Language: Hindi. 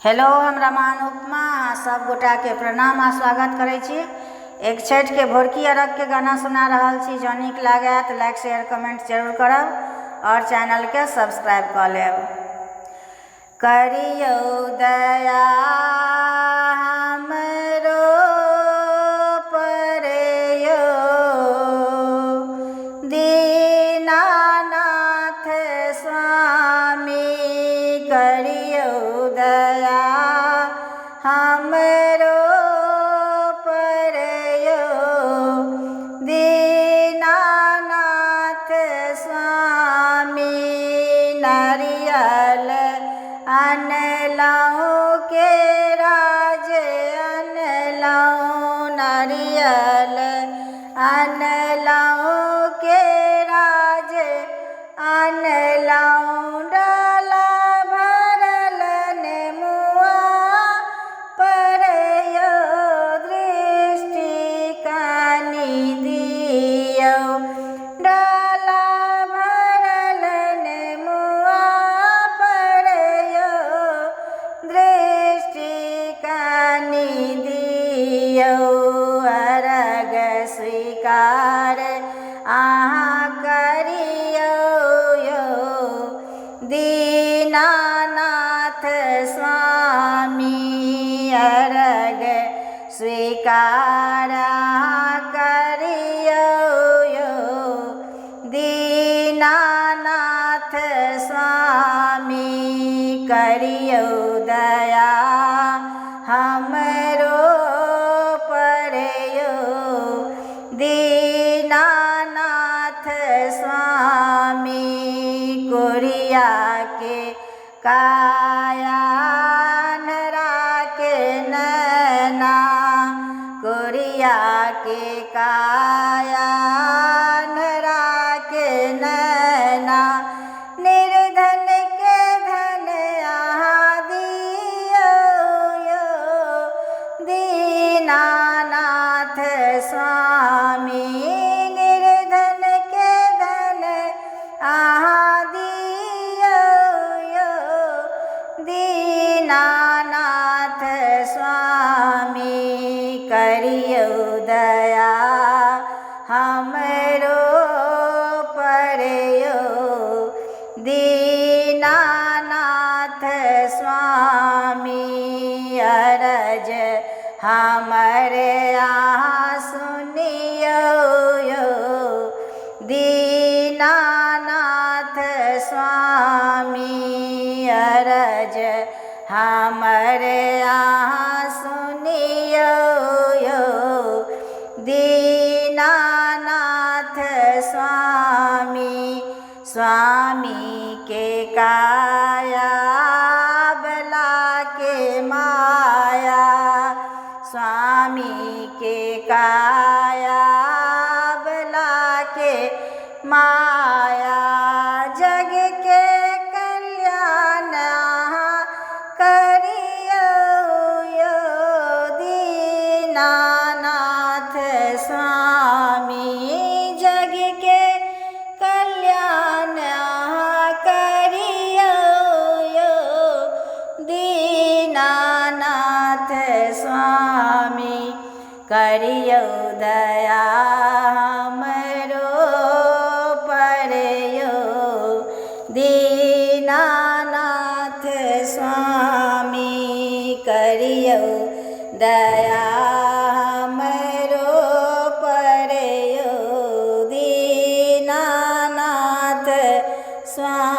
हेलो, हम रमान उपमा सब गोटा के प्रणाम आ स्वागत करै छी। एक छठ के भोरकी अर्घ के गाना सुना रहल छी। जँ नीक लागै तऽ लाइक शेयर कमेंट जरूर करब और चैनल के सब्सक्राइब कऽ लेब। करियौ दया हमरो पर यौ, दीनानाथ स्वामी। करियौ दया हमरो पर यौ, दीनानाथ स्वामी। नारियल अनलहुँ के राज अनलहुँ, नारियल अनलहुँ के राज अनलहुँ। डाला भरल नेमुआ पर यौ, दृष्टि कनि दियौ। डाला भरल नेमुआ पर यौ, दृष्टि कनि दियौ। अर्घ स्वीकार अहाँ करियौ यौ, दीनानाथ स्वामी। अर्घ स्वीकार अहाँ करियौ यौ, दीनानाथ स्वामी। करियौ दया हमरो पर यौ, दीनानाथ स्वामी। कोरिया के काया अन्हरा के नैना, कोरिया के काया अन्हरा के नैना। निर्धन के धन अहाँ दियौ यौ, दीनानाथ स्वामी। निर्धन के धन अहाँ दियौ यौ, दीनानाथ स्वामी। करियौ दया हमरो पर यौ, दीनानाथ स्वामी। अरज हमरे अहाँ सुनियौ यौ, दीनानाथ स्वामी। अरज हमरे अहाँ सुनियौ यौ, दीनानाथ स्वामी। स्वामी के काया बला के माया, स्वामी के काया बला के माया। जग के कल्याण अहाँ करियौ यौ, दीनानाथ स्वामी। जग के कल्याण अहाँ करियौ यौ, दीनानाथ स्वामी। करियौ दया हमरो पर यौ, दीनानाथ स्वामी। करियौ दया हमरो पर यौ, दीनानाथ स्वामी।